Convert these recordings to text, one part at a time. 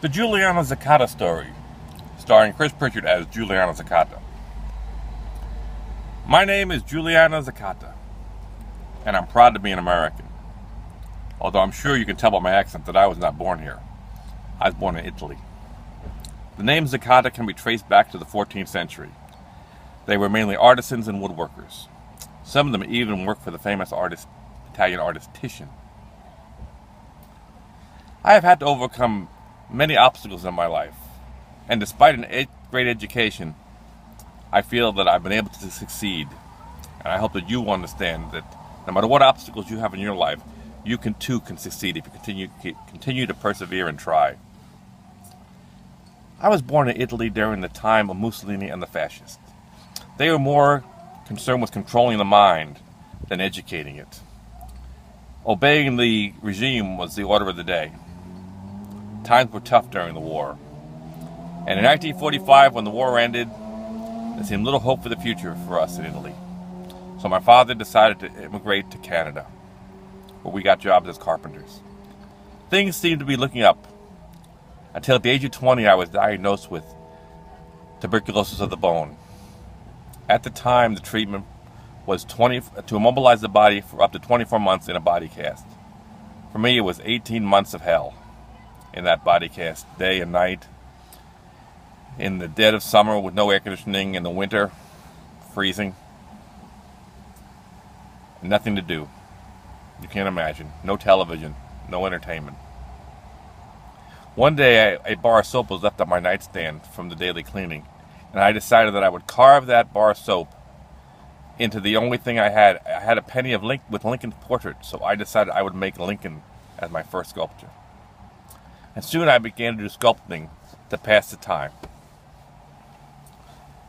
The Juliana Zacata story, starring Chris Pritchard as Juliana Zacata. My name is Juliana Zacata, and I'm proud to be an American. Although I'm sure you can tell by my accent that I was not born here. I was born in Italy. The name Zacata can be traced back to the 14th century. They were mainly artisans and woodworkers. Some of them even worked for the famous Italian artist Titian. I have had to overcome many obstacles in my life, and despite an 8th grade education, I feel that I've been able to succeed. And I hope that you understand that no matter what obstacles you have in your life, you can succeed if you continue to persevere and try. I was born in Italy during the time of Mussolini and the fascists. They were more concerned with controlling the mind than educating it. Obeying the regime was the order of the day. Times were tough during the war. And in 1945, when the war ended, there seemed little hope for the future for us in Italy. So my father decided to immigrate to Canada, where we got jobs as carpenters. Things seemed to be looking up, until at the age of 20 I was diagnosed with tuberculosis of the bone. At the time, the treatment was to immobilize the body for up to 24 months in a body cast. For me, it was 18 months of hell in that body cast, day and night, in the dead of summer with no air conditioning, in the winter, freezing, nothing to do. You can't imagine. No television, no entertainment. One day, a bar of soap was left on my nightstand from the daily cleaning, and I decided that I would carve that bar of soap into the only thing I had. I had a penny with Lincoln's portrait, so I decided I would make Lincoln as my first sculpture. And soon I began to do sculpting to pass the time.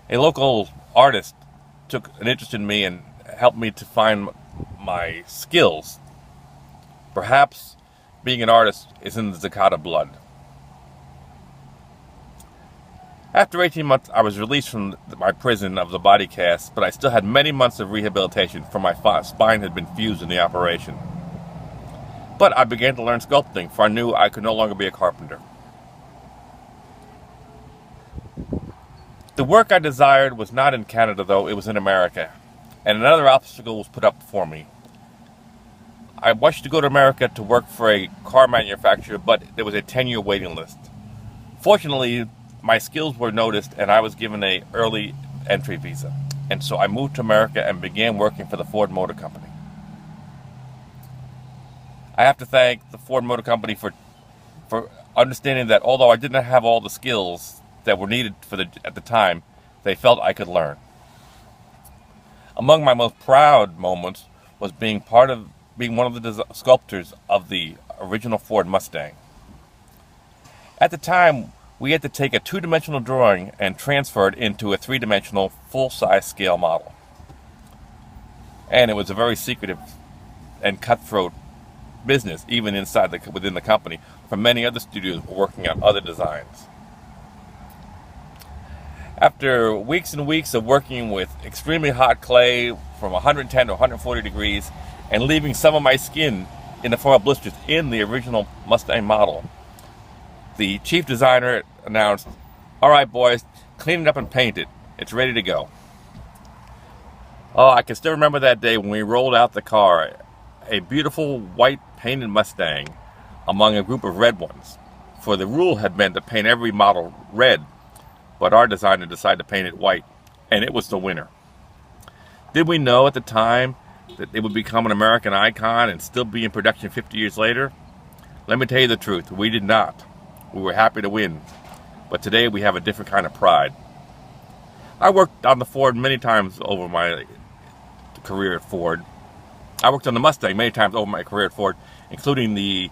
A local artist took an interest in me and helped me to find my skills. Perhaps being an artist is in the Zacata blood. After 18 months, I was released from my prison of the body cast, but I still had many months of rehabilitation, for my spine had been fused in the operation. But I began to learn sculpting, for I knew I could no longer be a carpenter. The work I desired was not in Canada, though, it was in America, and another obstacle was put up for me. I wished to go to America to work for a car manufacturer, but there was a 10-year waiting list. Fortunately, my skills were noticed, and I was given an early entry visa, and so I moved to America and began working for the Ford Motor Company. I have to thank the Ford Motor Company for understanding that although I did not have all the skills that were needed at the time, they felt I could learn. Among my most proud moments was being one of the sculptors of the original Ford Mustang. At the time, we had to take a two-dimensional drawing and transfer it into a three-dimensional, full-size scale model. And it was a very secretive and cutthroat business, even within the company, for many other studios working on other designs. After weeks and weeks of working with extremely hot clay from 110 to 140 degrees and leaving some of my skin in the form of blisters in the original Mustang model, the chief designer announced, "All right, boys, clean it up and paint it. It's ready to go." Oh, I can still remember that day when we rolled out the car, a beautiful white painted Mustang among a group of red ones. For the rule had been to paint every model red, but our designer decided to paint it white, and it was the winner. Did we know at the time that it would become an American icon and still be in production 50 years later? Let me tell you the truth, we did not. We were happy to win, but today we have a different kind of pride. I worked on the Ford many times over my career at Ford. I worked on the Mustang many times over my career at Ford, including the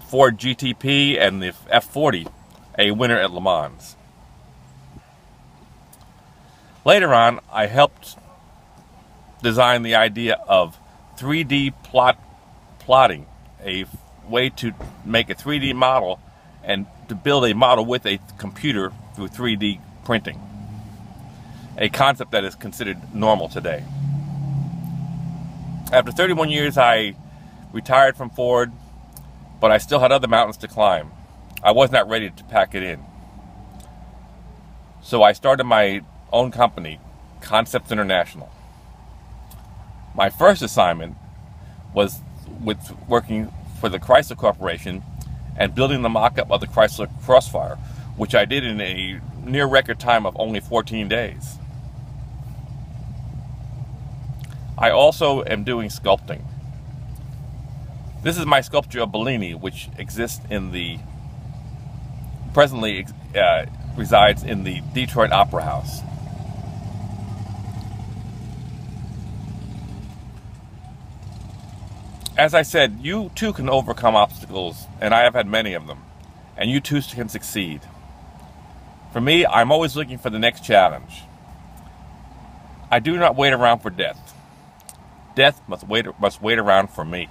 Ford GTP and the F40, a winner at Le Mans. Later on, I helped design the idea of 3D plotting, a way to make a 3D model and to build a model with a computer through 3D printing, a concept that is considered normal today. After 31 years, I retired from Ford, but I still had other mountains to climb. I was not ready to pack it in. So I started my own company, Concepts International. My first assignment was with working for the Chrysler Corporation and building the mock-up of the Chrysler Crossfire, which I did in a near record time of only 14 days. I also am doing sculpting. This is my sculpture of Bellini, which exists in the presently resides in the Detroit Opera House. As I said, you too can overcome obstacles, and I have had many of them, and you too can succeed. For me, I'm always looking for the next challenge. I do not wait around for death. Death must wait around for me.